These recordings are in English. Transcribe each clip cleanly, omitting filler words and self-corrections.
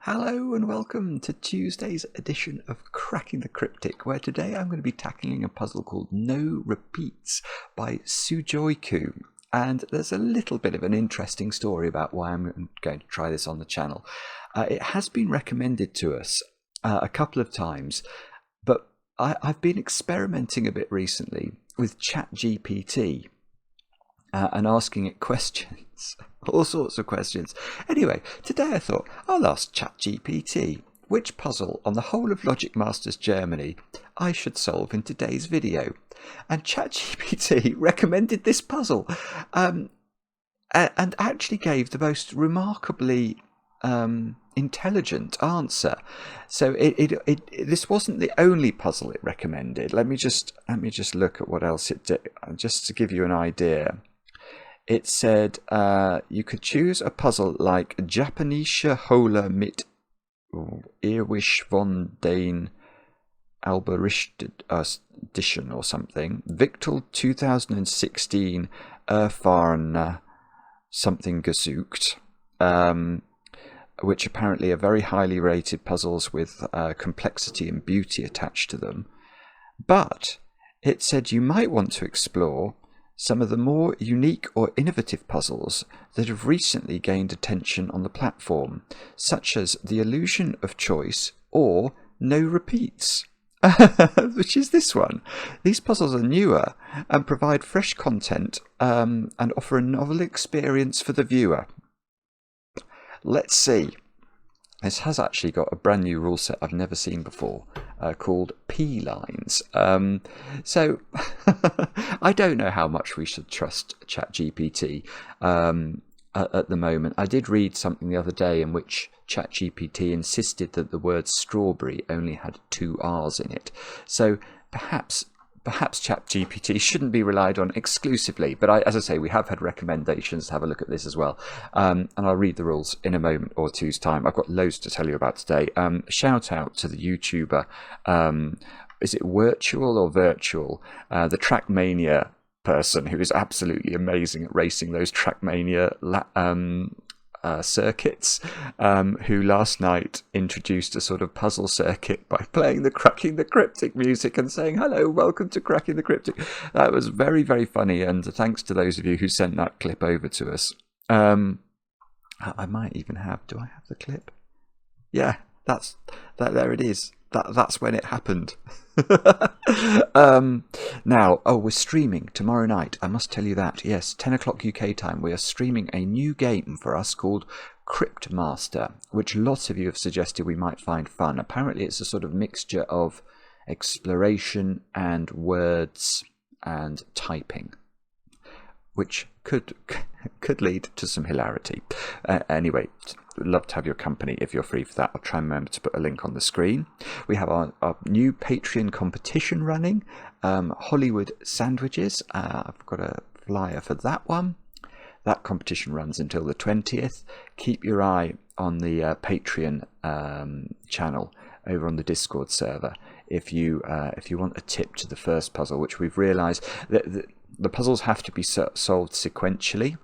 Hello and welcome to Tuesday's edition of Cracking the Cryptic, where today I'm going to be tackling a puzzle called No Repeats by Sujoyku. And there's a little bit of an interesting story about why I'm going to try this on the channel. It has been recommended to us a couple of times, but I've been experimenting a bit recently with ChatGPT. And asking it questions, all sorts of questions. Anyway, today I thought I'll ask ChatGPT which puzzle on the whole of Logic Masters Germany I should solve in today's video. And ChatGPT recommended this puzzle and actually gave the most remarkably intelligent answer. So this wasn't the only puzzle it recommended. Let me just look at what else it did, just to give you an idea. It said you could choose a puzzle like Japanische Hola mit Irwisch von den Alberichtedition or something, Victal 2016 Erfahrene something gesucht, which apparently are very highly rated puzzles with complexity and beauty attached to them. But it said you might want to explore some of the more unique or innovative puzzles that have recently gained attention on the platform, such as the illusion of choice or no repeats, which is this one. These puzzles are newer and provide fresh content and offer a novel experience for the viewer. Let's see. This has actually got a brand new rule set I've never seen before, called Pea Lines. So I don't know how much we should trust ChatGPT at the moment. I did read something the other day in which ChatGPT insisted that the word strawberry only had 2 R's in it. So perhaps ChatGPT shouldn't be relied on exclusively, but as I say, we have had recommendations to have a look at this as well. And I'll read the rules in a moment or two's time. I've got loads to tell you about today. Shout out to the YouTuber, is it Virtual or Virtual? The Trackmania person who is absolutely amazing at racing those Trackmania circuits, who last night introduced a sort of puzzle circuit by playing the Cracking the Cryptic music and saying, "Hello, welcome to Cracking the Cryptic." That was very, very funny, and thanks to those of you who sent that clip over to us. I might even have, do I have the clip? Yeah, there it is. That's when it happened. Now, we're streaming tomorrow night. I must tell you that. Yes, 10 o'clock UK time. We are streaming a new game for us called Cryptmaster, which lots of you have suggested we might find fun. Apparently, it's a sort of mixture of exploration and words and typing, which could lead to some hilarity. Anyway, love to have your company if you're free for that. I'll try and remember to put a link on the screen. We have our new Patreon competition running, Hollywood Sandwiches. I've got a flyer for that one. That competition runs until the 20th. Keep your eye on the Patreon channel over on the Discord server if you want a tip to the first puzzle, which we've realised that the puzzles have to be solved sequentially.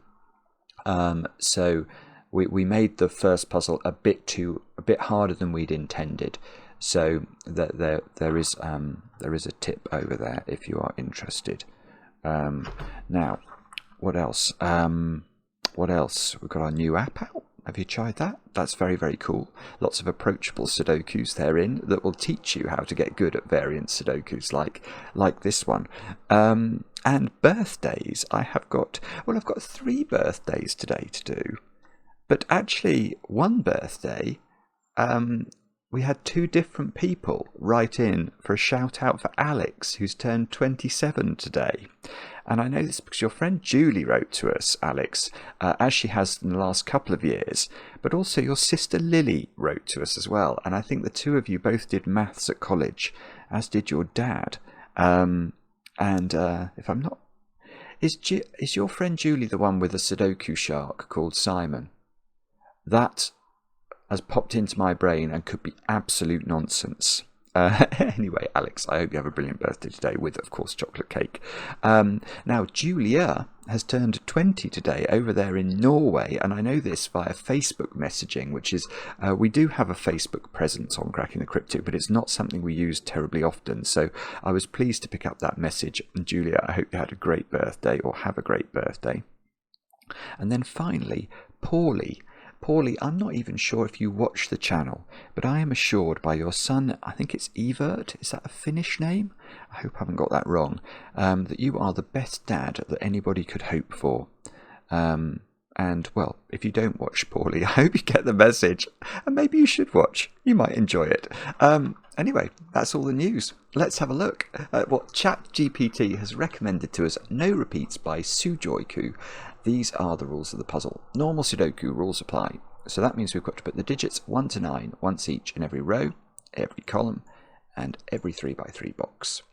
So we made the first puzzle a bit harder than we'd intended. So there is a tip over there if you are interested. Now, what else? We've got our new app out. Have you tried that? That's very, very cool. Lots of approachable Sudokus therein that will teach you how to get good at variant Sudokus like this one. And birthdays, I've got 3 birthdays today to do. But actually, one birthday, we had 2 different people write in for a shout out for Alex, who's turned 27 today. And I know this because your friend Julie wrote to us, Alex, as she has in the last couple of years. But also your sister Lily wrote to us as well. And I think the 2 of you both did maths at college, as did your dad. And if I'm not... Is your friend Julie the one with a Sudoku shark called Simon? That has popped into my brain and could be absolute nonsense. Anyway, Alex, I hope you have a brilliant birthday today with, of course, chocolate cake. Now, Julia has turned 20 today over there in Norway, and I know this via Facebook messaging, which is, we do have a Facebook presence on Cracking the Cryptic, but it's not something we use terribly often. So I was pleased to pick up that message. And Julia, I hope you had a great birthday, or have a great birthday. And then finally, Paulie. Paulie, I'm not even sure if you watch the channel, but I am assured by your son, I think it's Evert, is that a Finnish name? I hope I haven't got that wrong, that you are the best dad that anybody could hope for. And, well, if you don't watch, Paulie, I hope you get the message, and maybe you should watch. You might enjoy it. Anyway, that's all the news. Let's have a look at what ChatGPT has recommended to us. No repeats by Sujoyku. These are the rules of the puzzle. Normal Sudoku rules apply. So that means we've got to put the digits 1 to 9 once each in every row, every column, and every 3 by 3 box.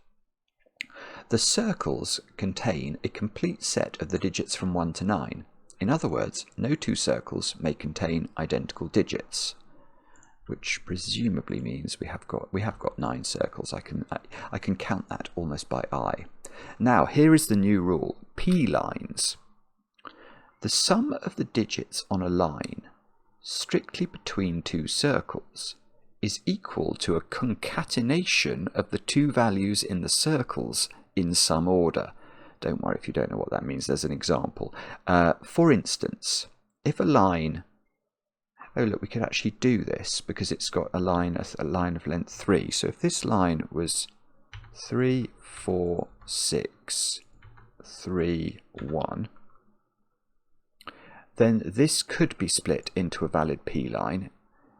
The circles contain a complete set of the digits from 1 to 9. In other words, no two circles may contain identical digits, which presumably means we have got 9 circles. I can count that almost by eye. Now, here is the new rule: Pea lines. The sum of the digits on a line, strictly between two circles, is equal to a concatenation of the two values in the circles in some order. Don't worry if you don't know what that means. There's an example. For instance, if a line... Oh, look, we could actually do this because it's got a line of length 3. So if this line was 3, 4, 6, 3, 1... then this could be split into a valid P line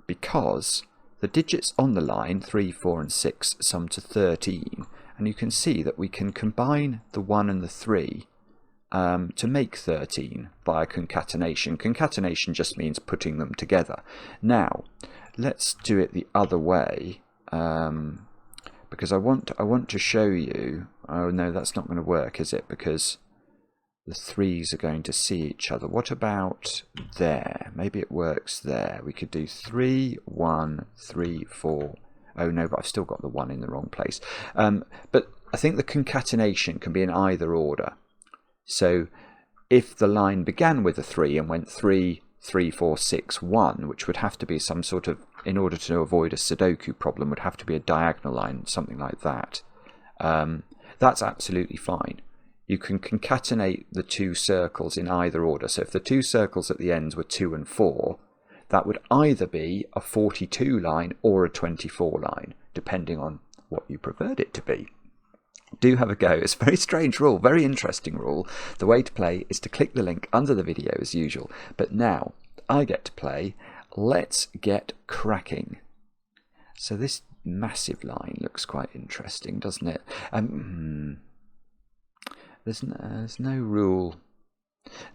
because the digits on the line, 3, 4 and 6, sum to 13. And you can see that we can combine the 1 and the 3 to make 13 via concatenation. Concatenation just means putting them together. Now, let's do it the other way because I want to show you... Oh, no, that's not going to work, is it? Because the 3's are going to see each other. What about there? Maybe it works there. We could do 3, 1, 3, 4. Oh no, but I've still got the 1 in the wrong place. But I think the concatenation can be in either order. So if the line began with a 3 and went 3, 3, 4, 6, 1, which would have to be some sort of, in order to avoid a Sudoku problem, would have to be a diagonal line, something like that. That's absolutely fine. You can concatenate the two circles in either order. So if the two circles at the ends were 2 and 4, that would either be a 42 line or a 24 line, depending on what you preferred it to be. Do have a go. It's a very strange rule, very interesting rule. The way to play is to click the link under the video as usual. But now I get to play. Let's get cracking. So this massive line looks quite interesting, doesn't it? There's no rule.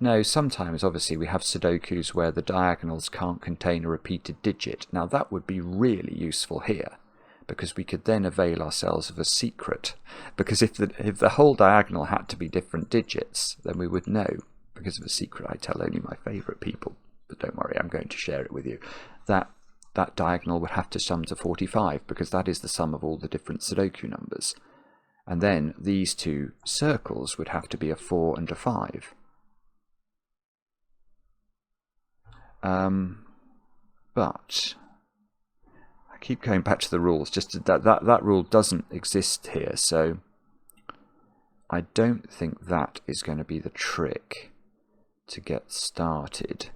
No, sometimes obviously we have Sudokus where the diagonals can't contain a repeated digit. Now that would be really useful here, because we could then avail ourselves of a secret. Because if the whole diagonal had to be different digits, then we would know, because of a secret I tell only my favourite people. But don't worry, I'm going to share it with you. That diagonal would have to sum to 45, because that is the sum of all the different Sudoku numbers. And then these two circles would have to be a 4 and a 5. But I keep going back to the rules. Just that rule doesn't exist here, so I don't think that is going to be the trick to get started.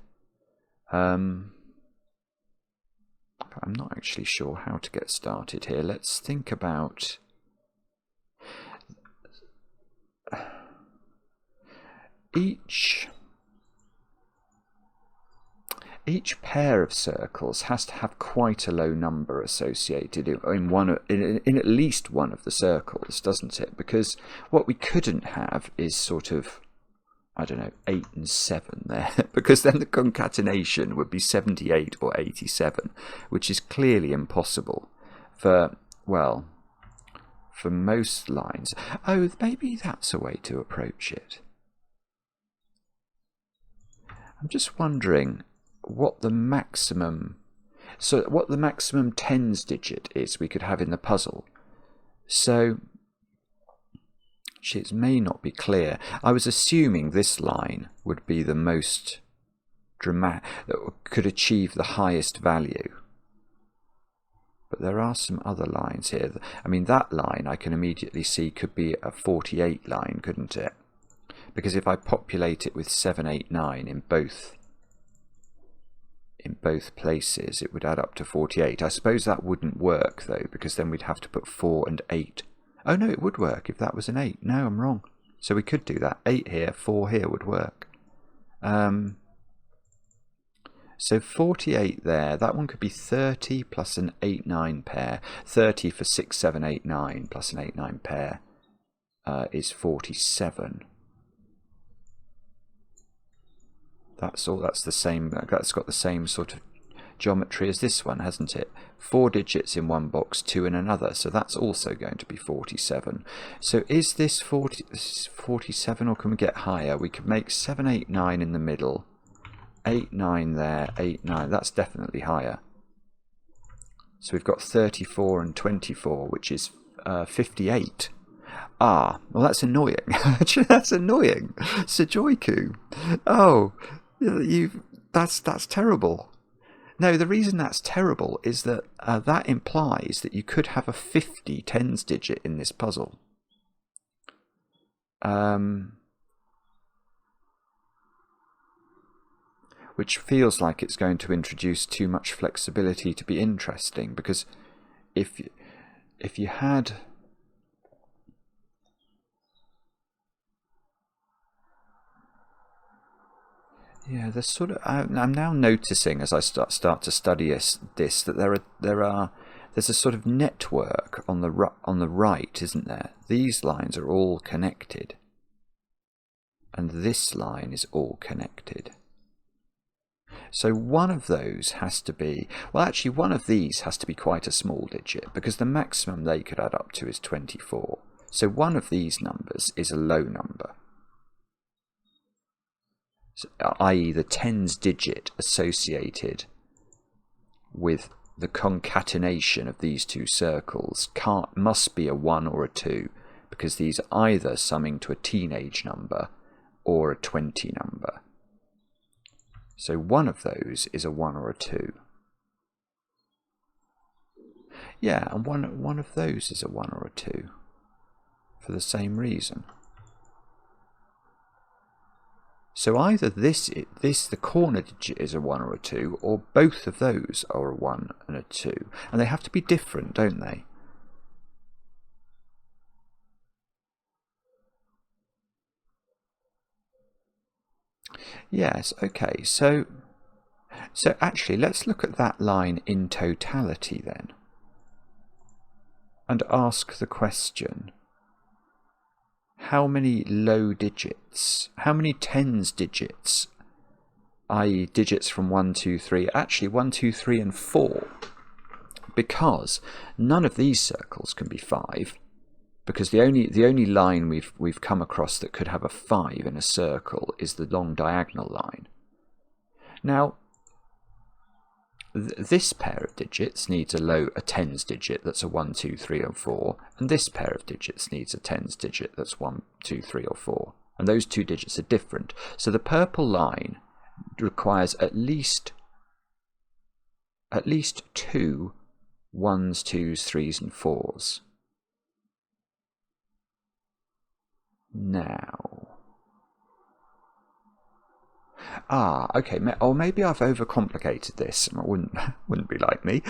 I'm not actually sure how to get started here. Let's think about... Each pair of circles has to have quite a low number associated in at least one of the circles, doesn't it? Because what we couldn't have is sort of, I don't know, 8 and 7 there, because then the concatenation would be 78 or 87, which is clearly impossible for, well, for most lines. Oh, maybe that's a way to approach it. I'm just wondering what the maximum... So what the maximum tens digit is we could have in the puzzle. So it may not be clear. I was assuming this line would be the most dramatic, that could achieve the highest value. But there are some other lines here. I mean, that line I can immediately see could be a 48 line, couldn't it? Because if I populate it with 7, 8, 9 in both places, it would add up to 48. I suppose that wouldn't work though, because then we'd have to put 4 and 8. Oh no, it would work if that was an 8. No, I'm wrong. So we could do that. 8 here, 4 here would work. So 48 there, that one could be 30 plus an 8-9 pair. 30 for 6, 7, 8, 9 plus an 8-9 pair is 47. That's all. That's the same. That's got the same sort of geometry as this one, hasn't it? 4 digits in one box, 2 in another. So that's also going to be 47. So is this 47, or can we get higher? We could make 7, 8, 9 in the middle. 8, 9 there, 8, 9. That's definitely higher. So we've got 34 and 24, which is 58. Ah, well that's annoying. That's annoying. Sujoyku. Oh, that's terrible. No, the reason that's terrible is that that implies that you could have a 50 tens digit in this puzzle. Which feels like it's going to introduce too much flexibility to be interesting, because if you had... Yeah, there's sort of... I'm now noticing as I start to study this that there's a sort of network on the right, isn't there? These lines are all connected, and this line is all connected. So one of those has to be, well actually one of these has to be quite a small digit, because the maximum they could add up to is 24. So one of these numbers is a low number, so, i.e. the tens digit associated with the concatenation of these two circles must be a 1 or a 2, because these are either summing to a teenage number or a 20 number. So one of those is a 1 or a 2. Yeah, and one of those is a 1 or a 2 for the same reason. So either the corner digit is a 1 or a 2, or both of those are a 1 and a 2. And they have to be different, don't they? Yes, okay, so actually let's look at that line in totality then, and ask the question, how many low digits, how many tens digits, i.e. digits from 1, 2, 3, actually 1, 2, 3 and 4, because none of these circles can be 5. Because the only line we've come across that could have a 5 in a circle is the long diagonal line. Now, this pair of digits needs a tens digit that's a 1, 2, 3 or 4, and this pair of digits needs a tens digit that's 1, 2, 3 or 4, and those two digits are different. So the purple line requires at least 2 1s, 2s, 3s and 4s. Now, okay, or maybe I've overcomplicated this. It wouldn't be like me,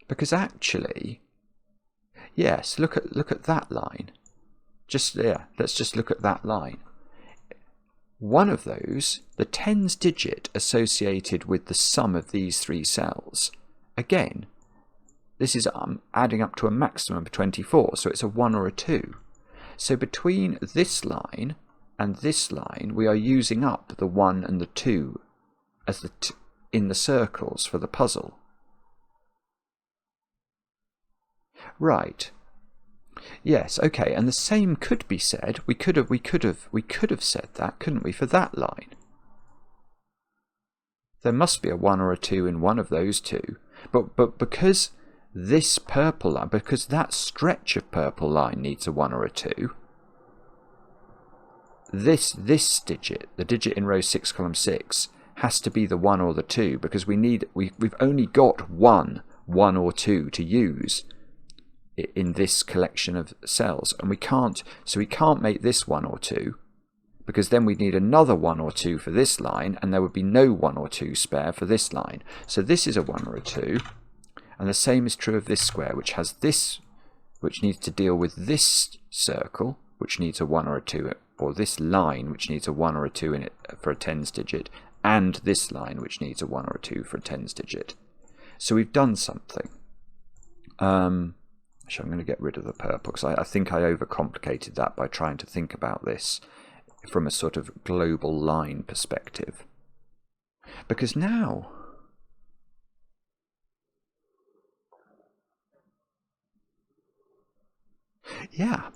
because actually, yes, look at that line. Let's just look at that line. One of those, the tens digit associated with the sum of these 3 cells, again, this is adding up to a maximum of 24, so it's a 1 or a 2. So between this line and this line, we are using up the 1 and the 2 as in the circles for the puzzle. Right. Yes, okay, and the same could be said. We could have said that, couldn't we, for that line? There must be a 1 or a 2 in one of those two. But because this purple line, because that stretch of purple line needs a 1 or a 2, this digit, the digit in row 6, column 6, has to be the 1 or the 2, because we've only got one or 2 to use in this collection of cells, and we can't make this 1 or 2, because then we'd need another 1 or 2 for this line, and there would be no 1 or 2 spare for this line. So this is a 1 or a 2, and the same is true of this square, which has this, which needs to deal with this circle, which needs a 1 or a 2, or this line, which needs a 1 or a 2 in it for a tens digit, and this line, which needs a 1 or a 2 for a tens digit. So we've done something. Actually, I'm going to get rid of the purple, because I think I overcomplicated that by trying to think about this from a sort of global line perspective. Because now, yeah,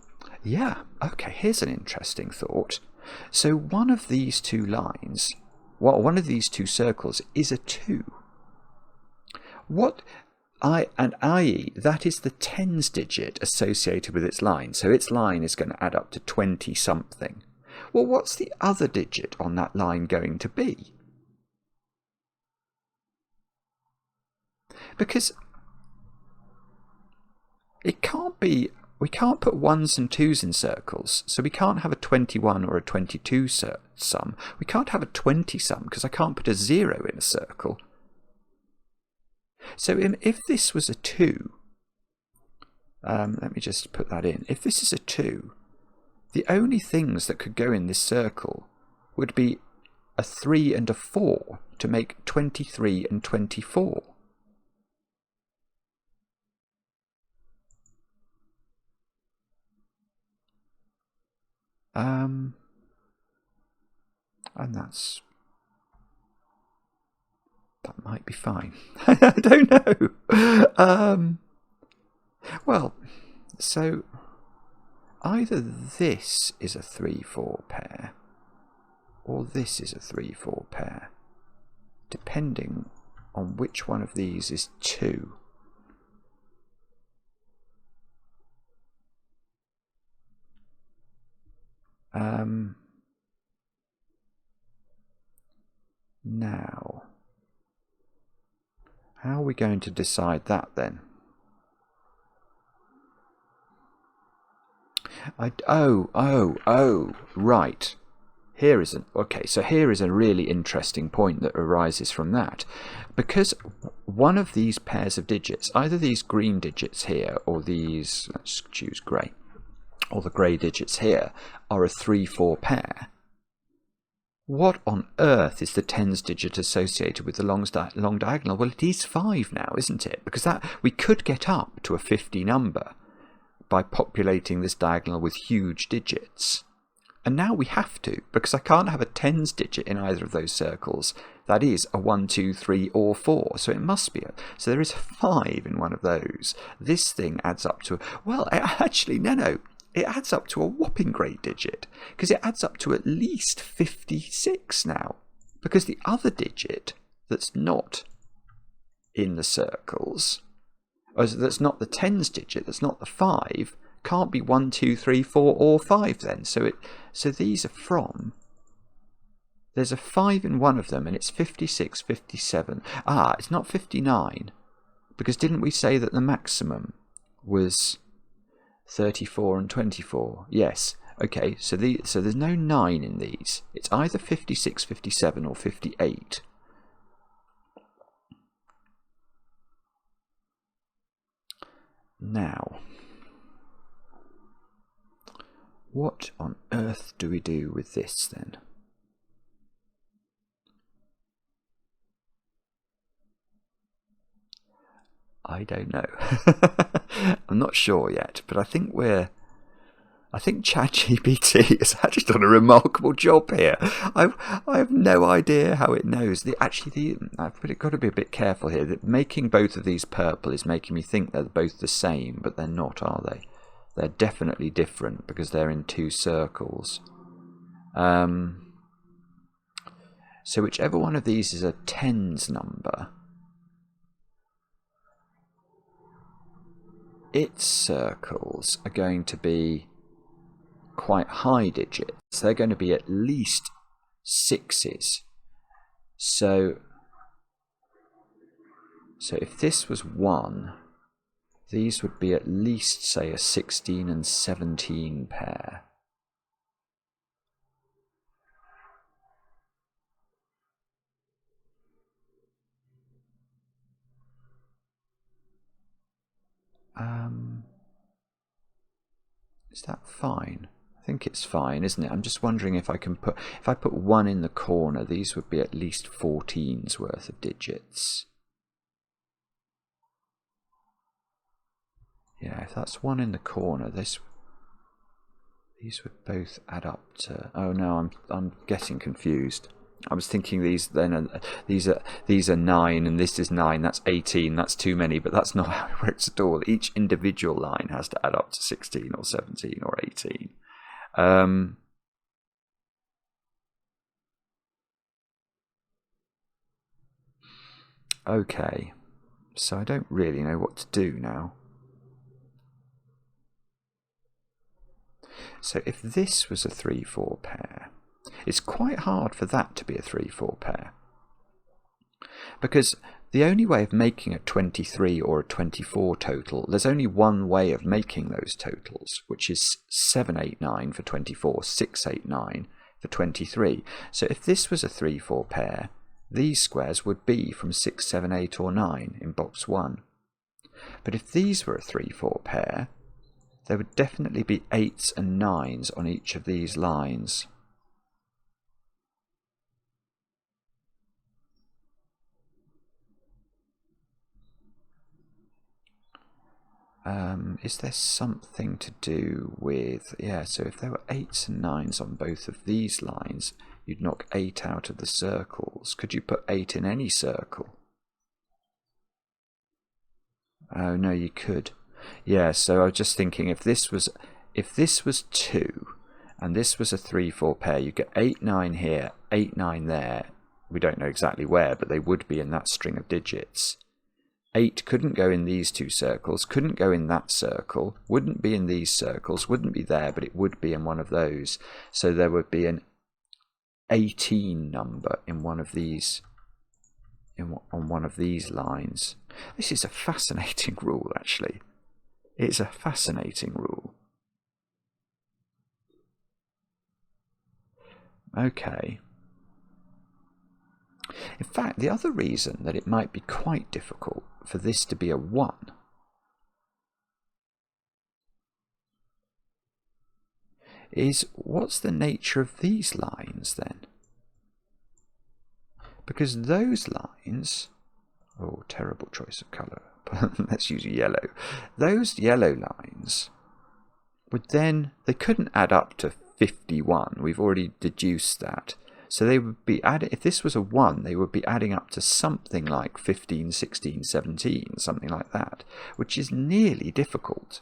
okay, here's an interesting thought. So one of these two lines, well, one of these two circles is a 2. i.e. that is the tens digit associated with its line. So its line is going to add up to 20 something. Well, what's the other digit on that line going to be? Because it can't be, we can't put 1s and 2s in circles, so we can't have a 21 or a 22 sum. We can't have a 20 sum, because I can't put a 0 in a circle. So if this was a 2, let me just put that in. If this is a 2, the only things that could go in this circle would be a 3 and a 4 to make 23 and 24. And that might be fine. I don't know. Well, so either this is a 3-4 pair, or this is a 3-4 pair, depending on which one of these is 2. Now, how are we going to decide that then? Right. Here is a really interesting point that arises from that. Because one of these pairs of digits, either these green digits here or these, let's choose grey, or the grey digits here, are a 3-4 pair. What on earth is the tens digit associated with the long diagonal? Well, it is 5 now, isn't it? Because that we could get up to a 50 number by populating this diagonal with huge digits. And now we have to, because I can't have a tens digit in either of those circles. That is a 1, 2, 3, or 4. So it must be so there is 5 in one of those. This thing adds up to, well, actually, no. It adds up to a whopping great digit, because it adds up to at least 56 now. Because the other digit that's not in the circles, or that's not the tens digit, that's not the 5, can't be 1, 2, 3, 4, or 5 then. So these are from, there's a 5 in one of them, and it's 56, 57. It's not 59, because didn't we say that the maximum was 34 and 24? Yes. Okay, so there's no 9 in these. It's either 56, 57, or 58. Now, what on earth do we do with this then? I don't know. I'm not sure yet, but I think ChatGPT has actually done a remarkable job here. I have no idea how it knows. I've got to be a bit careful here. That making both of these purple is making me think they're both the same, but they're not, are they? They're definitely different because they're in 2 circles. So whichever one of these is a tens number, its circles are going to be quite high digits. They're going to be at least sixes. So if this was 1, these would be at least, say, a 16 and 17 pair. Is that fine? I think it's fine, isn't it? I'm just wondering if I put 1 in the corner, these would be at least 14's worth of digits. Yeah, if that's 1 in the corner, these would both add up to. Oh no, I'm getting confused. I was thinking these are 9 and this is 9. That's 18. That's too many, but that's not how it works at all. Each individual line has to add up to 16 or 17 or 18. Okay, so I don't really know what to do now. So if this was a 3-4 pair, it's quite hard for that to be a 3-4 pair, because the only way of making a 23 or a 24 total, there's only one way of making those totals, which is 789 for 24, 689 for 23. So if this was a 3-4 pair, these squares would be from 6, 7, 8 or 9 in box 1. But if these were a 3-4 pair, there would definitely be 8s and 9s on each of these lines. Is there something to do with, yeah, so if there were 8s and 9s on both of these lines, you'd knock 8 out of the circles. Could you put 8 in any circle? Oh no, you could. Yeah, so I was just thinking, if this was 2 and this was a 3-4 pair, you get 8, 9 here, 8, 9 there. We don't know exactly where, but they would be in that string of digits. 8 couldn't go in these two circles, couldn't go in that circle, wouldn't be in these circles, wouldn't be there, but it would be in one of those. So there would be an 18 number in one of these, on one of these lines. This is a fascinating rule, actually. It's a fascinating rule. Okay. In fact, the other reason that it might be quite difficult for this to be a 1 is, what's the nature of these lines then? Because those lines, oh, terrible choice of colour, let's use yellow. Those yellow lines would then, they couldn't add up to 51. We've already deduced that. So they would be adding, if this was a 1, they would be adding up to something like 15, 16, 17, something like that, which is nearly difficult,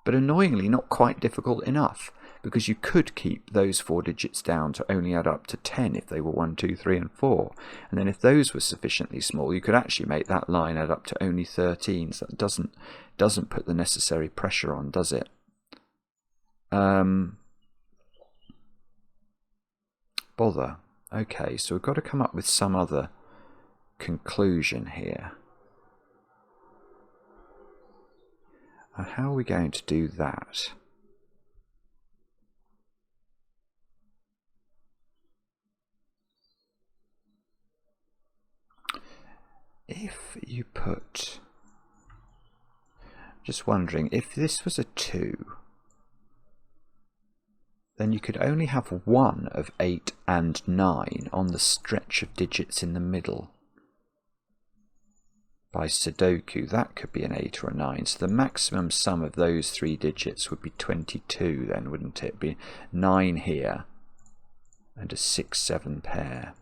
but annoyingly not quite difficult enough, because you could keep those 4 digits down to only add up to 10 if they were 1, 2, 3 and 4. And then if those were sufficiently small, you could actually make that line add up to only 13. So that doesn't put the necessary pressure on, does it? Bother. Okay, so we've got to come up with some other conclusion here. How are we going to do that? If you put, just wondering, if this was a 2, then you could only have one of 8 and 9 on the stretch of digits in the middle. By Sudoku, that could be an 8 or a 9. So the maximum sum of those 3 digits would be 22 then, wouldn't it? It'd be 9 here and a 6, 7 pair.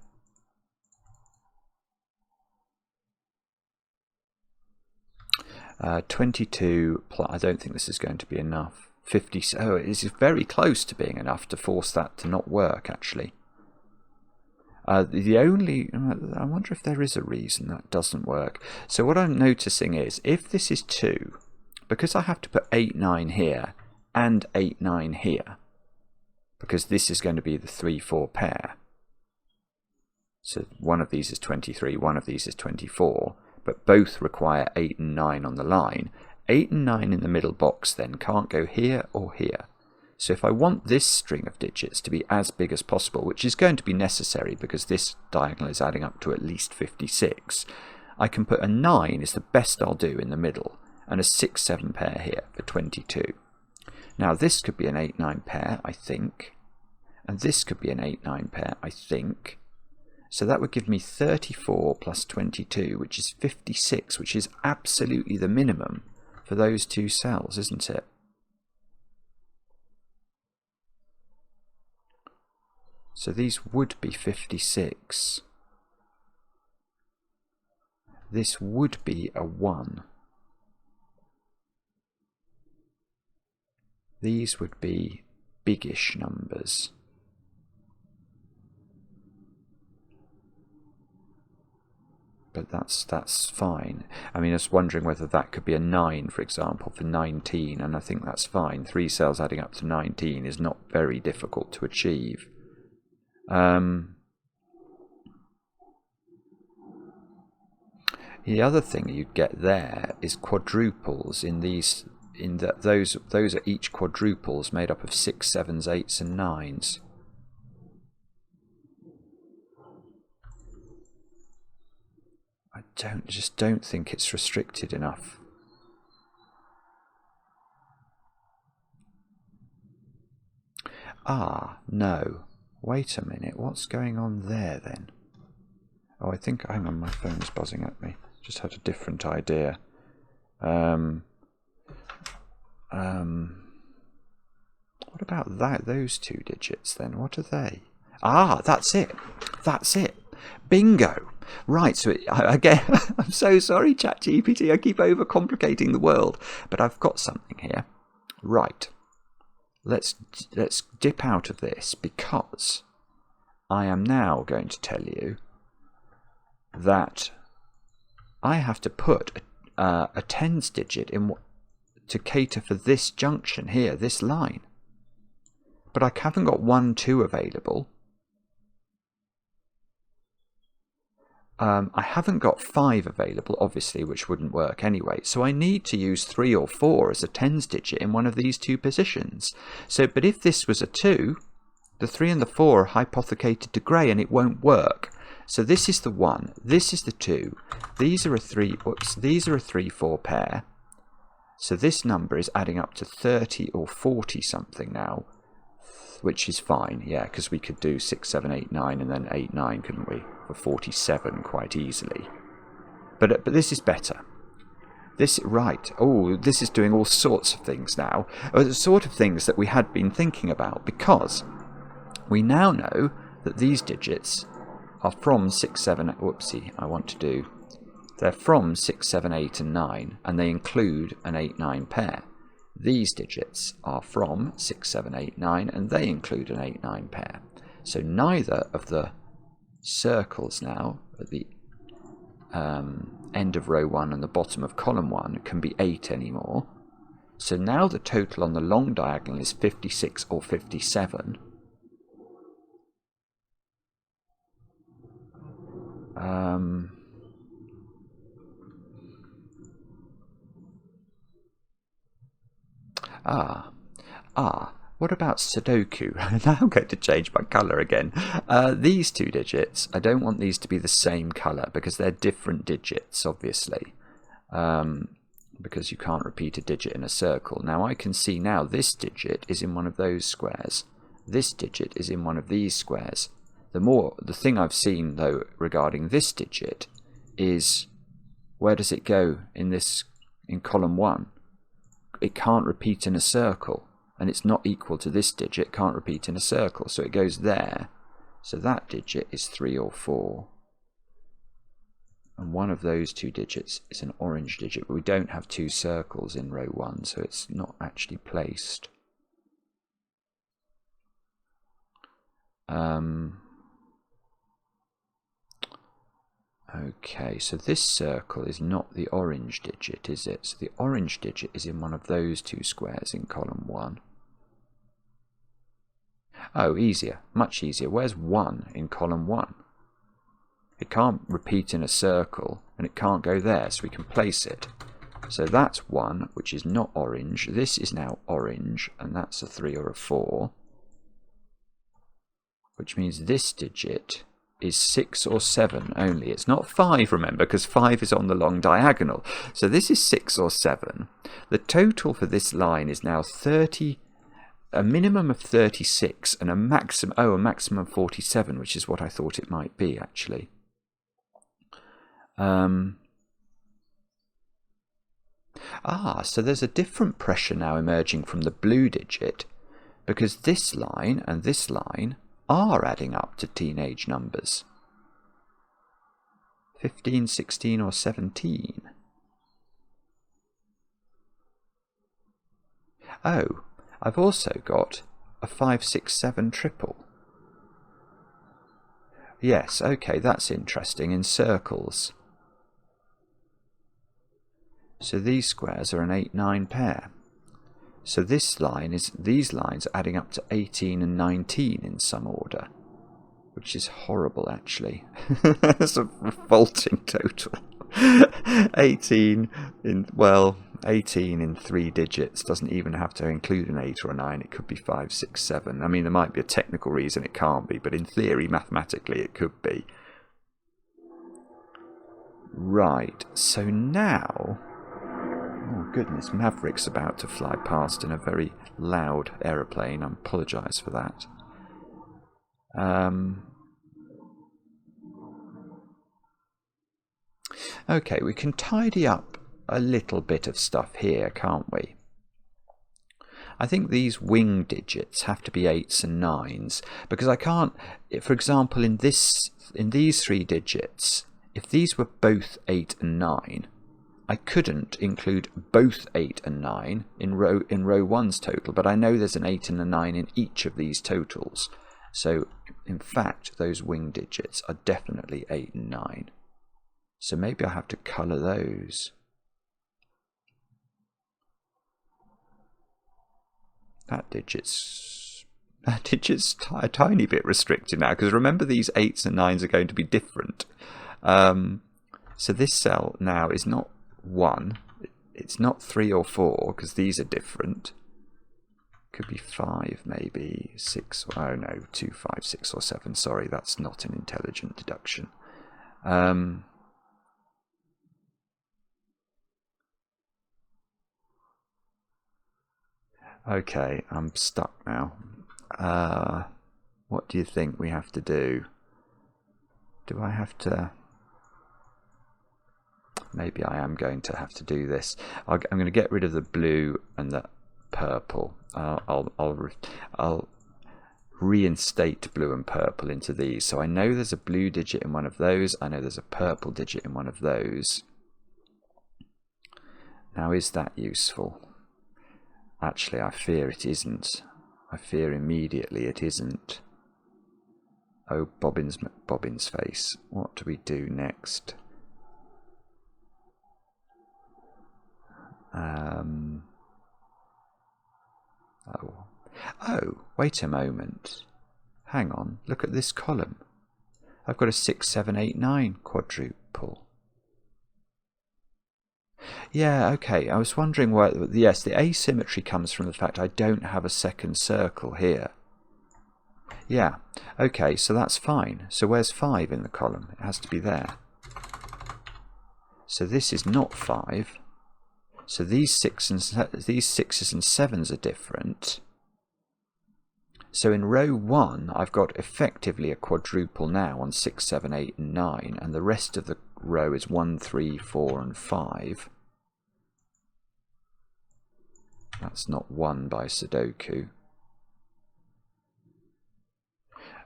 Uh, 22 plus, I don't think this is going to be enough. 50, oh, it is very close to being enough to force that to not work, actually. The only, I wonder if there is a reason that doesn't work. So what I'm noticing is, if this is 2, because I have to put 8, 9 here and 8, 9 here, because this is going to be the 3, 4 pair. So one of these is 23, one of these is 24, but both require 8 and 9 on the line. 8 and 9 in the middle box then can't go here or here. So if I want this string of digits to be as big as possible, which is going to be necessary because this diagonal is adding up to at least 56, I can put a 9 is the best I'll do in the middle, and a 6, 7 pair here for 22. Now this could be an 8, 9 pair, I think, and this could be an 8, 9 pair, I think. So that would give me 34 plus 22, which is 56, which is absolutely the minimum for those two cells, isn't it? So these would be 56. This would be a 1. These would be biggish numbers. But that's fine. I mean, I was wondering whether that could be a 9, for example, for 19, and I think that's fine. 3 cells adding up to 19 is not very difficult to achieve. The other thing you get there is quadruples in these. In that those are each quadruples made up of 6, 7s, 8s, and 9s. I just don't think it's restricted enough. Ah, no. Wait a minute. What's going on there then? Oh, I think, hang on, my phone's buzzing at me. Just had a different idea. What about that? Those 2 digits then? What are they? Ah, that's it. That's it. Bingo. Right, so again, I'm so sorry, ChatGPT, I keep overcomplicating the world, but I've got something here. Right, let's dip out of this, because I am now going to tell you that I have to put a tens digit in to cater for this junction here, this line. But I haven't got 1, 2 available. I haven't got 5 available, obviously, which wouldn't work anyway. So I need to use 3 or 4 as a tens digit in one of these 2 positions. So, but if this was a 2, the 3 and the 4 are hypothecated to grey and it won't work. So this is the 1, this is the 2, these are a 3, whoops, these are a 3, 4 pair. So this number is adding up to 30 or 40 something now, which is fine, yeah, because we could do 6, 7, 8, 9 and then 8, 9, couldn't we, for 47 quite easily. But this is better. This, right, oh, this is doing all sorts of things now, the sort of things that we had been thinking about, because we now know that these digits are from 6, 7, whoopsie, they're from 6, 7, 8 and 9, and they include an 8, 9 pair. These digits are from 6, 7, 8, 9, and they include an 8, 9 pair. So neither of the circles now at the end of row 1 and the bottom of column 1 can be 8 anymore. So now the total on the long diagonal is 56 or 57. What about Sudoku? Now I'm going to change my colour again. These 2 digits, I don't want these to be the same colour because they're different digits, obviously. Because you can't repeat a digit in a circle. Now I can see now this digit is in one of those squares. This digit is in one of these squares. The thing I've seen though regarding this digit is, where does it go in column 1? It can't repeat in a circle, and it's not equal to this digit, can't repeat in a circle, so it goes there. So that digit is 3 or 4. And one of those 2 digits is an orange digit, but we don't have 2 circles in row 1, so it's not actually placed. Okay, so this circle is not the orange digit, is it? So the orange digit is in one of those two squares in column 1. Oh, easier, much easier. Where's 1 in column 1? It can't repeat in a circle, and it can't go there, so we can place it. So that's 1, which is not orange. This is now orange, and that's a 3 or a 4. Which means this digit is 6 or 7 only. It's not 5, remember, because 5 is on the long diagonal. So this is 6 or 7. The total for this line is now 30, a minimum of 36 and a maximum of 47, which is what I thought it might be, actually. So there's a different pressure now emerging from the blue digit, because this line and this line are adding up to teenage numbers. 15, 16 or 17. Oh, I've also got a 5, 6, 7 triple. Yes, okay, that's interesting, in circles. So these squares are an 8, 9 pair. So this line is, these lines are adding up to 18 and 19 in some order, which is horrible, actually. That's a revolting total. 18 in 3 digits doesn't even have to include an 8 or a 9. It could be 5, 6, 7. I mean, there might be a technical reason it can't be, but in theory, mathematically, it could be. Right, so now... Oh goodness, Maverick's about to fly past in a very loud aeroplane. I apologise for that. Okay, we can tidy up a little bit of stuff here, can't we? I think these wing digits have to be 8s and 9s, because I can't, for example, in these 3 digits, if these were both 8 and 9, I couldn't include both 8 and 9 in row 1's total, but I know there's an 8 and a 9 in each of these totals. So, in fact, those wing digits are definitely 8 and 9. So maybe I have to colour those. That digit's a tiny bit restricted now, because remember these 8s and 9s are going to be different. So this cell now is not 1, it's not 3 or 4, because these are different. Could be 5, maybe 6. Oh no, 2, 5, 6 or 7. Sorry, that's not an intelligent deduction. Okay, I'm stuck now. What do you think we have to do? Do I have to... Maybe I am going to have to do this. I'm going to get rid of the blue and the purple. I'll reinstate blue and purple into these. So I know there's a blue digit in one of those. I know there's a purple digit in one of those. Now, is that useful? Actually, I fear it isn't. I fear immediately it isn't. Oh, Bobbin's face. What do we do next? Oh, wait a moment. Hang on, look at this column. I've got a 6, 7, 8, 9 quadruple. Yeah, okay, I was wondering why... Yes, the asymmetry comes from the fact I don't have a second circle here. Yeah, okay, so that's fine. So where's 5 in the column? It has to be there. So this is not 5. So these 6s and 7s are different. So in row 1, I've got effectively a quadruple now on 6, 7, 8, and 9, and the rest of the row is 1, 3, 4, and 5. That's not 1 by Sudoku.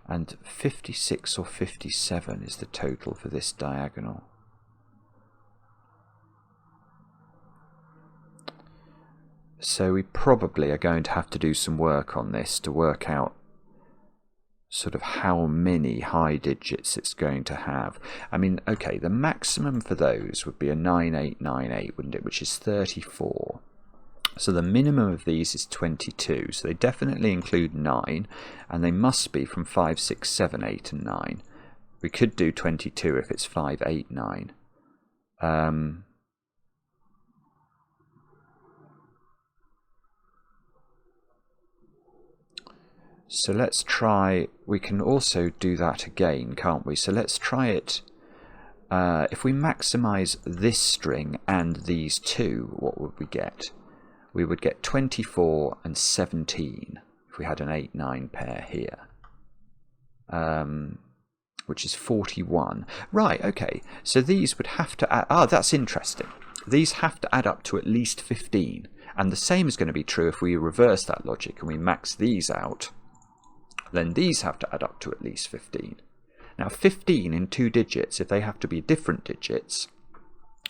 And 56 or 57 is the total for this diagonal. So we probably are going to have to do some work on this to work out sort of how many high digits it's going to have. I mean, okay, the maximum for those would be a 9898, wouldn't it, which is 34. So the minimum of these is 22, so they definitely include 9, and they must be from 5, 6, 7, 8 and 9. We could do 22 if it's 5, 8, 9. So let's try, we can also do that again, can't we? So let's try it, if we maximize this string and these two, what would we get? We would get 24 and 17 if we had an 8-9 pair here, which is 41. Right, okay, so these would have to add, that's interesting. These have to add up to at least 15, and the same is going to be true if we reverse that logic and we max these out. Then these have to add up to at least 15. Now 15 in 2 digits, if they have to be different digits,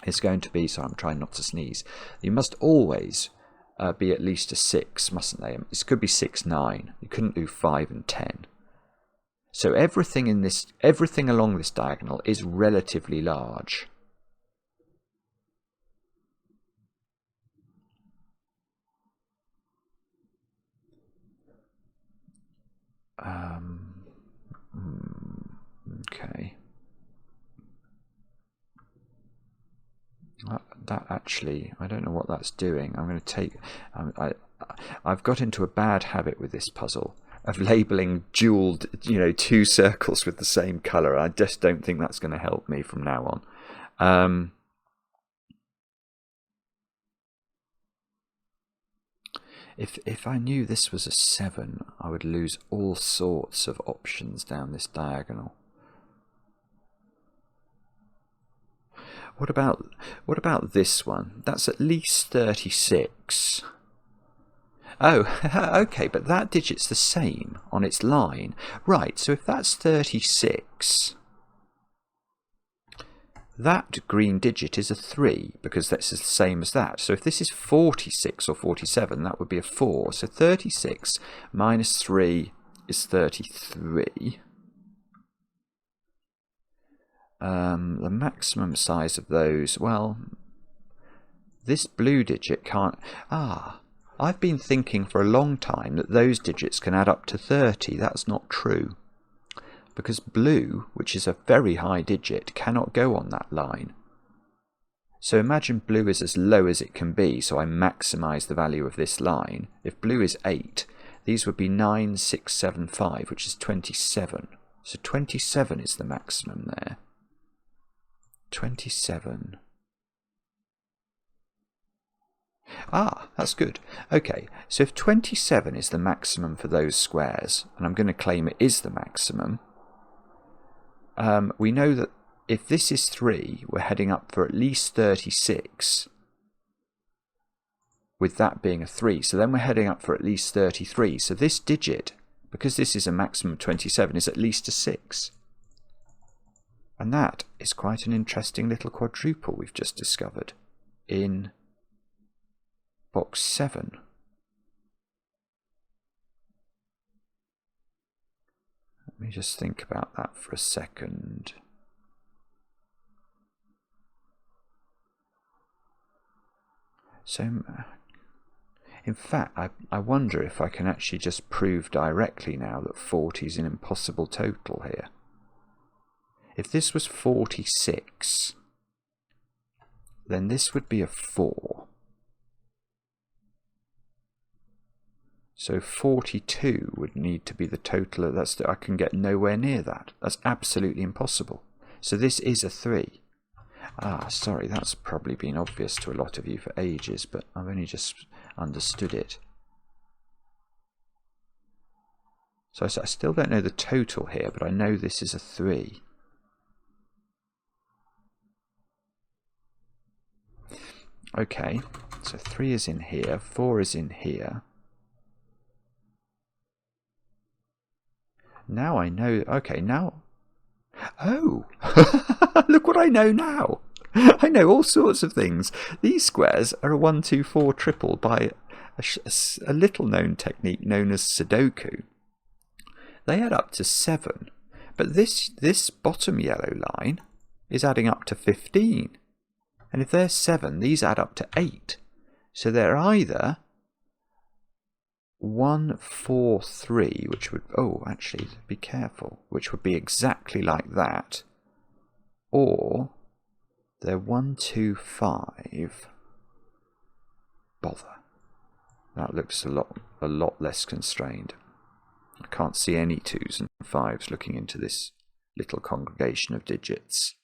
is going to be, so I'm trying not to sneeze, you must always be at least a 6, mustn't they? This could be 6, 9. You couldn't do 5 and 10. So everything along this diagonal is relatively large. Okay. That actually, I don't know what that's doing. I'm going to take. I've got into a bad habit with this puzzle of labeling jeweled, 2 circles with the same color. I just don't think that's going to help me from now on. If I knew this was a 7, I would lose all sorts of options down this diagonal. What about this one? That's at least 36. Oh, okay, but that digit's the same on its line. Right, so if that's 36, that green digit is a 3, because that's the same as that. So if this is 46 or 47, that would be a 4. So 36 minus 3 is 33. The maximum size of those, well, this blue digit can't... I've been thinking for a long time that those digits can add up to 30. That's not true. Because blue, which is a very high digit, cannot go on that line. So imagine blue is as low as it can be, so I maximise the value of this line. If blue is 8, these would be 9, 6, 7, 5, which is 27. So 27 is the maximum there. 27. That's good. Okay, so if 27 is the maximum for those squares, and I'm going to claim it is the maximum, we know that if this is 3, we're heading up for at least 36, with that being a 3. So then we're heading up for at least 33. So this digit, because this is a maximum of 27, is at least a 6. And that is quite an interesting little quadruple we've just discovered in box 7. Let me just think about that for a second. So, in fact, I wonder if I can actually just prove directly now that 40 is an impossible total here. If this was 46, then this would be a 4. So 42 would need to be the total. I can get nowhere near that. That's absolutely impossible. So this is a 3. Sorry, that's probably been obvious to a lot of you for ages, but I've only just understood it. So I still don't know the total here, but I know this is a 3. Okay, so 3 is in here, 4 is in here. Now I know, okay, now... Oh! Look what I know now! I know all sorts of things. These squares are a 1, 2, 4 triple by a little known technique known as Sudoku. they add up to 7. But this bottom yellow line is adding up to 15. And if they're 7, these add up to 8. So they're either 1, 4, 3, which would, oh, actually, be careful, which would be exactly like that, or they're 1, 2, 5. Bother. That looks a lot less constrained. I can't see any 2s and 5s looking into this little congregation of digits.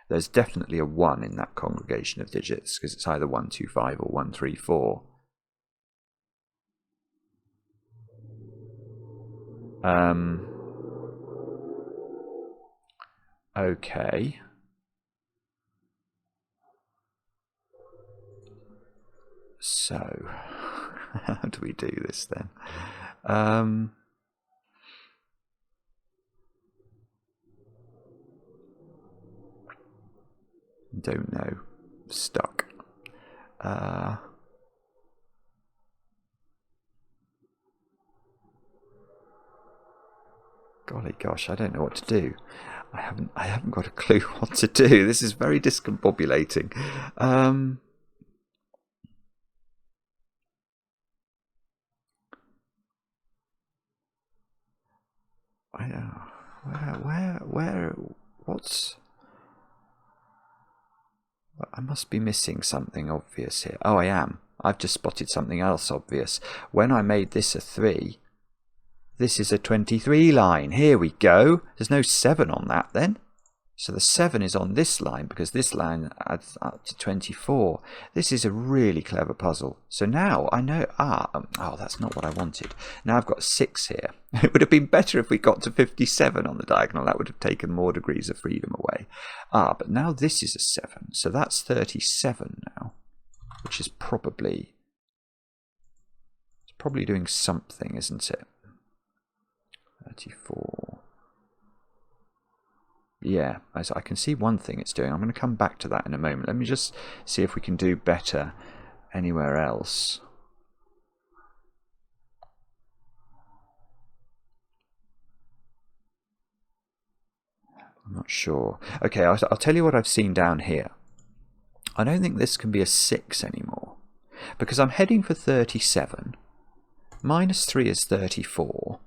There's definitely a 1 in that congregation of digits, because it's either 1, 2, 5 or 1, 3, 4. Okay. So, how do we do this then? Don't know. Stuck. Golly gosh, I don't know what to do. I haven't got a clue what to do. This is very discombobulating. What's... I must be missing something obvious here. Oh, I am. I've just spotted something else obvious. When I made this a 3, this is a 23 line. Here we go. There's no 7 on that then. So the 7 is on this line because this line adds up to 24. This is a really clever puzzle. So now I know, oh, that's not what I wanted. Now I've got 6 here. It would have been better if we got to 57 on the diagonal. That would have taken more degrees of freedom away. But now this is a 7. So that's 37 now, which is probably doing something, isn't it? 34. Yeah, I can see one thing it's doing. I'm going to come back to that in a moment. Let me just see if we can do better anywhere else. I'm not sure. Okay, I'll tell you what I've seen down here. I don't think this can be a 6 anymore, because I'm heading for 37. Minus 3 is 34.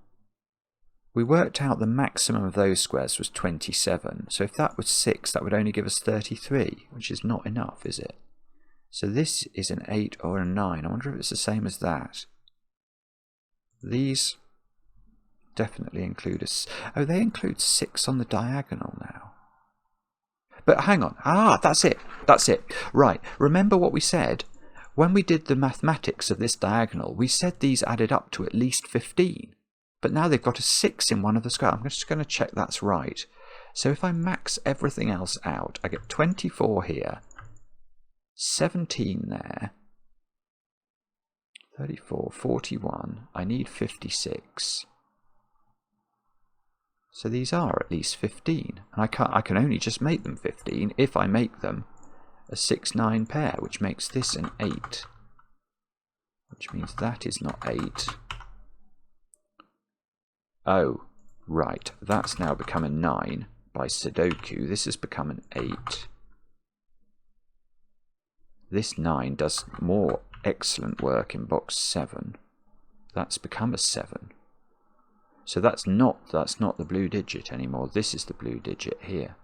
We worked out the maximum of those squares was 27. So if that was 6, that would only give us 33, which is not enough, is it? So this is an 8 or a 9. I wonder if it's the same as that. These definitely include oh, they include 6 on the diagonal now. But hang on. That's it. That's it. Right. Remember what we said? When we did the mathematics of this diagonal, we said these added up to at least 15. But now they've got a 6 in one of the squares. I'm just going to check that's right. So if I max everything else out, I get 24 here, 17 there, 34, 41. I need 56. So these are at least 15. And I can only just make them 15 if I make them a 6-9 pair, which makes this an 8. Which means that is not 8. Oh, right, that's now become a 9 by Sudoku. This has become an 8. This 9 does more excellent work in box 7. That's become a 7. So that's not the blue digit anymore. This is the blue digit here.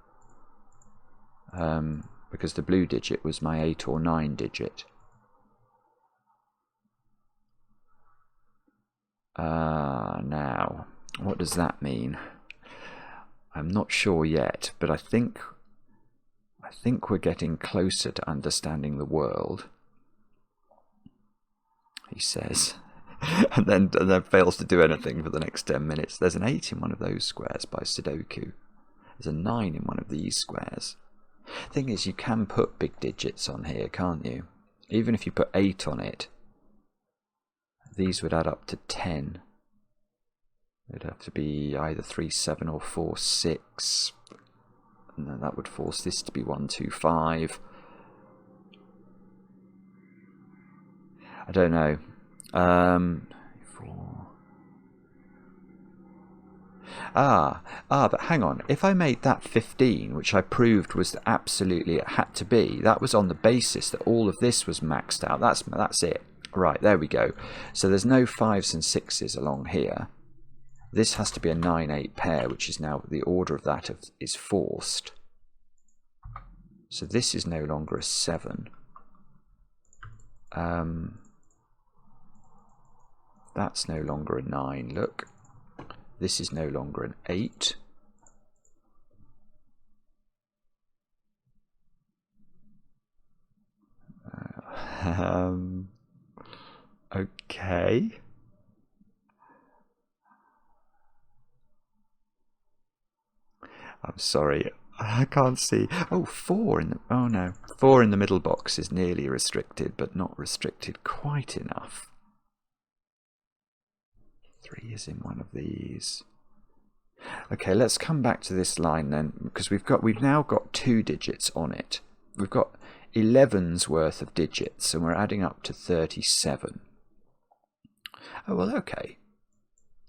Because the blue digit was my 8 or 9 digit. Now, what does that mean? I'm not sure yet, but I think we're getting closer to understanding the world, he says, and then fails to do anything for the next 10 minutes. There's an 8 in one of those squares by Sudoku. There's a 9 in one of these squares. Thing is, you can put big digits on here, can't you? Even if you put 8 on it, these would add up to 10. It'd have to be either 3, 7 or 4, 6. And then that would force this to be 1, 2, 5. I don't know. 4. But hang on. If I made that 15, which I proved was absolutely it had to be, that was on the basis that all of this was maxed out. That's it. Right, there we go. So there's no 5s and 6s along here. This has to be a 9-8 pair, which is now the order of that is forced. So this is no longer a 7. That's no longer a 9, look. This is no longer an 8. Okay. I'm sorry, I can't see. Oh, 4 in the... Oh no. 4 in the middle box is nearly restricted, but not restricted quite enough. 3 is in one of these. Okay, let's come back to this line then, because we've now got 2 digits on it. We've got 11's worth of digits, and we're adding up to 37. Oh, well, okay.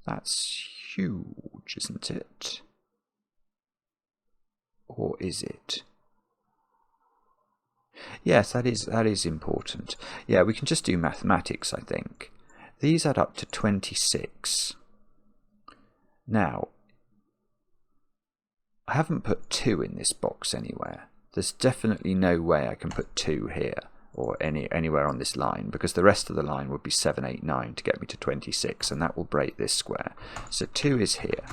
That's huge, isn't it? Or is it? Yes, that is important. Yeah, we can just do mathematics, I think. These add up to 26. Now, I haven't put 2 in this box anywhere. There's definitely no way I can put 2 here or anywhere on this line, because the rest of the line would be 7, 8, 9 to get me to 26, and that will break this square. So 2 is here.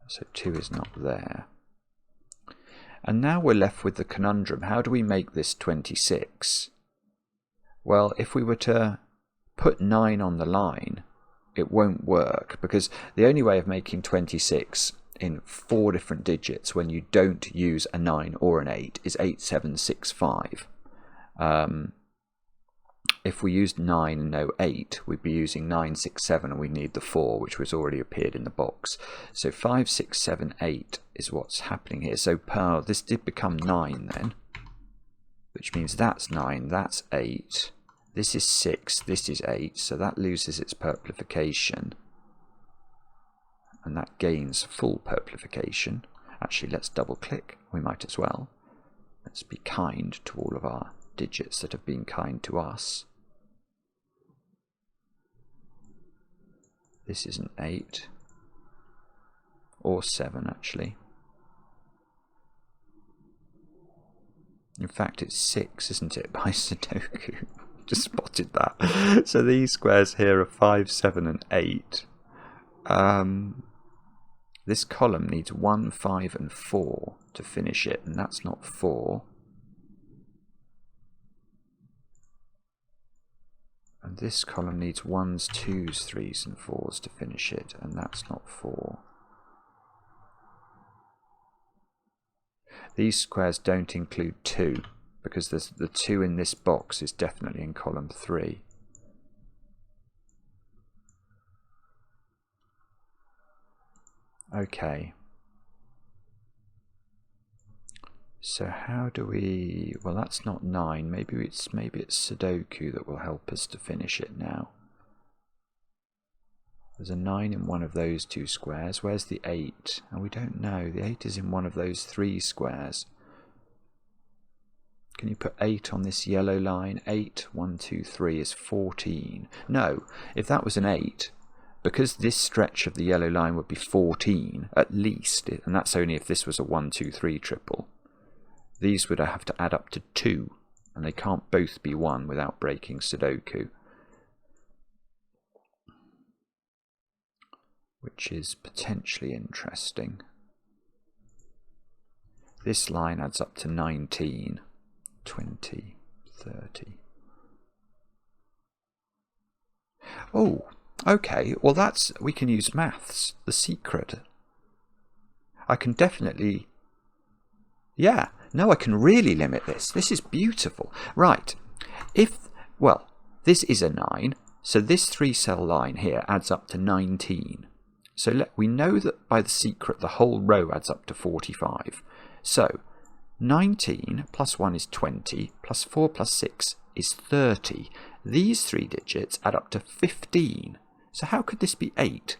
So 2 is not there. And now we're left with the conundrum. How do we make this 26? Well, if we were to put 9 on the line, it won't work, because the only way of making 26 in 4 different digits when you don't use a 9 or an 8 is 8, 7, 6, 5. If we used 9 and no 8, we'd be using 9, 6, 7, and we need the 4, which was already appeared in the box. So 5, 6, 7, 8 is what's happening here. So this did become 9 then, which means that's 9, that's 8. This is 6, this is 8, so that loses its purplification. And that gains full purplification. Actually, let's double click. We might as well. Let's be kind to all of our digits that have been kind to us. This is an 8. Or 7, actually. In fact, it's 6, isn't it, by Sudoku? Just spotted that. So these squares here are 5, 7, and 8. This column needs 1, 5, and 4 to finish it, and that's not 4. And this column needs 1s, 2s, 3s, and 4s to finish it, and that's not 4. These squares don't include 2, because the 2 in this box is definitely in column 3. Okay. So how do we... Well, that's not 9. Maybe it's Sudoku that will help us to finish it now. There's a 9 in one of those 2 squares. Where's the 8? And we don't know. The 8 is in one of those 3 squares. Can you put 8 on this yellow line? 8, 1, 2, 3 is 14. No, if that was an 8, because this stretch of the yellow line would be 14 at least, and that's only if this was a 1, 2, 3 triple. These would have to add up to 2, and they can't both be 1 without breaking Sudoku. Which is potentially interesting. This line adds up to 19, 20, 30. Oh, okay, well we can use maths, the secret. I can definitely, yeah, no, I can really limit this. This is beautiful. Right, well, this is a 9, so this 3-cell line here adds up to 19. So we know that by the secret the whole row adds up to 45. So 19 plus 1 is 20, plus 4 plus 6 is 30. These 3 digits add up to 15. So how could this be 8?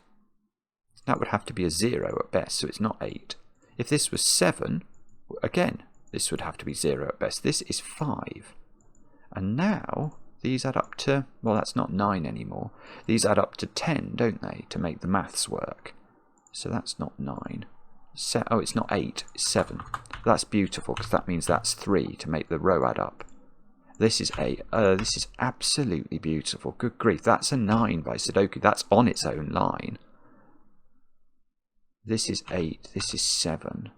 That would have to be a 0 at best, so it's not 8. If this was 7, again, this would have to be 0 at best. This is 5. And now these add up to, well, that's not 9 anymore. These add up to 10, don't they, to make the maths work. So that's not 9. Oh, it's not 8, it's 7. That's beautiful, because that means that's 3 to make the row add up. This is 8. This is absolutely beautiful. Good grief, that's a 9 by Sudoku. That's on its own line. This is 8, this is 7.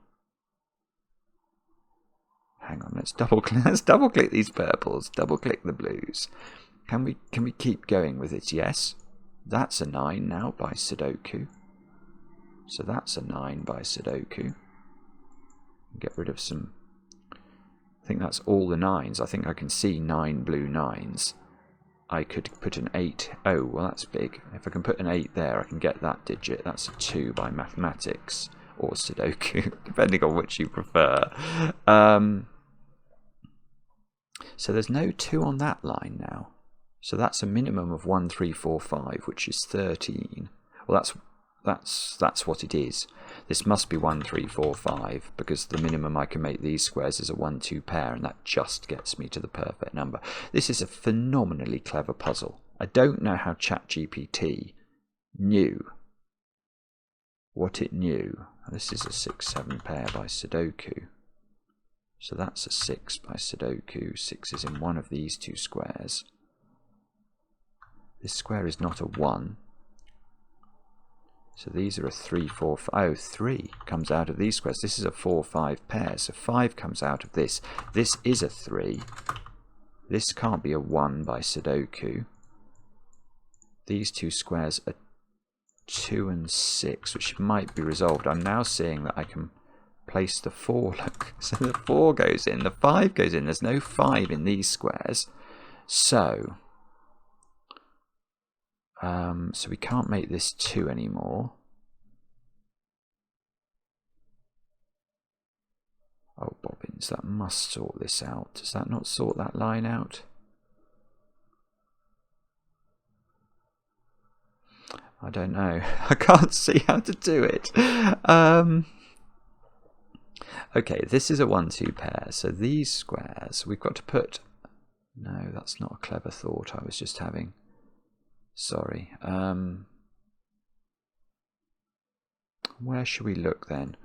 Hang on, let's double click these purples, double click the blues. Can we keep going with it? Yes. That's a 9 now by Sudoku. So that's a 9 by Sudoku. Get rid of some. I think that's all the 9s. I think I can see 9 blue 9s. I could put an 8. Oh, well, that's big. If I can put an 8 there, I can get that digit. That's a 2 by mathematics or Sudoku, depending on which you prefer. So there's no 2 on that line now. So that's a minimum of 1, 3, 4, 5, which is 13. Well, that's what it is. This must be 1, 3, 4, 5, because the minimum I can make these squares is a 1, 2 pair, and that just gets me to the perfect number. This is a phenomenally clever puzzle. I don't know how ChatGPT knew what it knew. This is a 6, 7 pair by Sudoku. So that's a 6 by Sudoku. 6 is in one of these 2 squares. This square is not a 1. So these are a 3, 4, 5. Oh, 3 comes out of these squares. This is a 4, 5 pair. So 5 comes out of this. This is a 3. This can't be a 1 by Sudoku. These 2 squares are 2 and 6, which might be resolved. I'm now seeing that I can place the 4. Look, so the 4 goes in, the 5 goes in. There's no 5 in these squares. So we can't make this 2 anymore. Oh, bobbins, that must sort this out. Does that not sort that line out? I don't know. I can't see how to do it. Okay, this is a 1, 2 pair. So these squares, we've got to put... No, that's not a clever thought I was just having. Sorry. Where should we look then?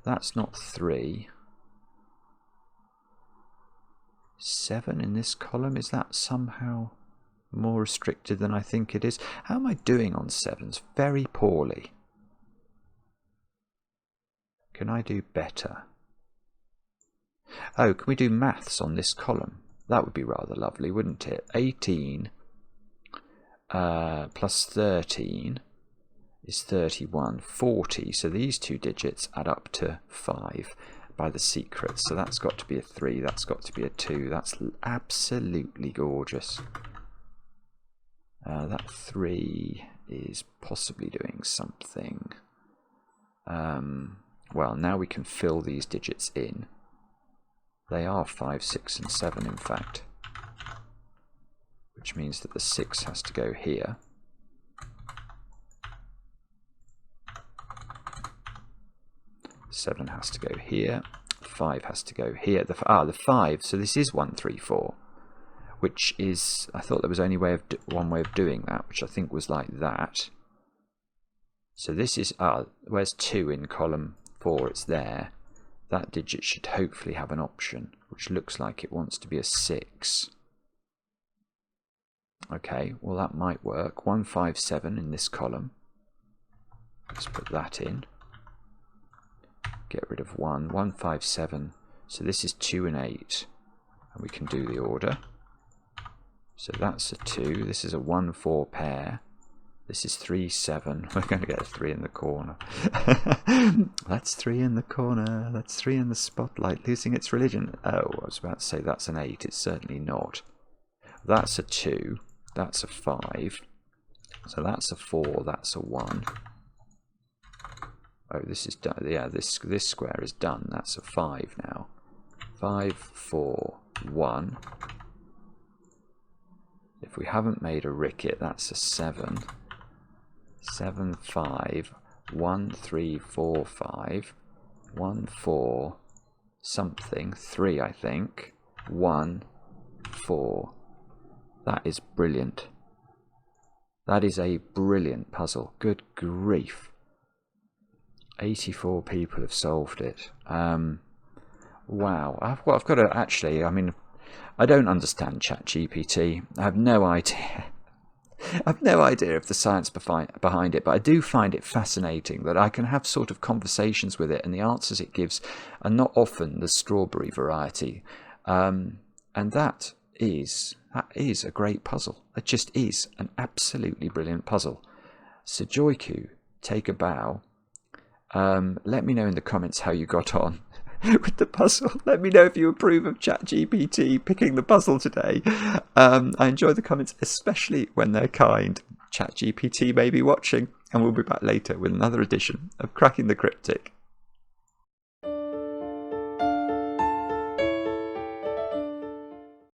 That's not 3. 7 in this column, is that somehow more restricted than I think it is? How am I doing on 7s? Very poorly. Can I do better? Oh, can we do maths on this column? That would be rather lovely, wouldn't it? 18 plus 13 is 31. 40, so these 2 digits add up to 5 by the secret. So that's got to be a 3, that's got to be a 2. That's absolutely gorgeous. That 3 is possibly doing something. Well, now we can fill these digits in. They are 5, 6 and 7 in fact. Which means that the 6 has to go here. Seven has to go here. 5 has to go here. The 5. So this is 1, 3, 4, which is, I thought there was only one way of doing that, which I think was like that. So this is where's 2 in column 4? It's there. That digit should hopefully have an option, which looks like it wants to be a 6. Okay, well that might work. 1, 5, 7 in this column. Let's put that in. Get rid of 1. 1, 5, 7. So this is 2 and 8. And we can do the order. So that's a 2. This is a 1, 4 pair. This is 3, 7. We're going to get a 3 in the corner. That's 3 in the corner. That's 3 in the spotlight, losing its religion. Oh, I was about to say that's an 8. It's certainly not. That's a 2. That's a 5. So that's a 4. That's a 1. Oh, this is done. Yeah, this square is done. That's a 5 now. 5, 4, 1. If we haven't made a ricket, that's a 7. 7, 5, 1, 3, 4, 5, 1, 4, something, 3 I think, 1, 4. That is brilliant. That is a brilliant puzzle. Good grief. 84 people have solved it. Wow. I've got to actually, I mean, I don't understand ChatGPT. I have no idea. I've no idea of the science behind it, but I do find it fascinating that I can have sort of conversations with it, and the answers it gives are not often the strawberry variety. And that is a great puzzle. It just is an absolutely brilliant puzzle. Sujoyku, take a bow. Let me know in the comments how you got on with the puzzle. Let me know if you approve of ChatGPT picking the puzzle today. I enjoy the comments, especially when they're kind. ChatGPT may be watching, and we'll be back later with another edition of Cracking the Cryptic.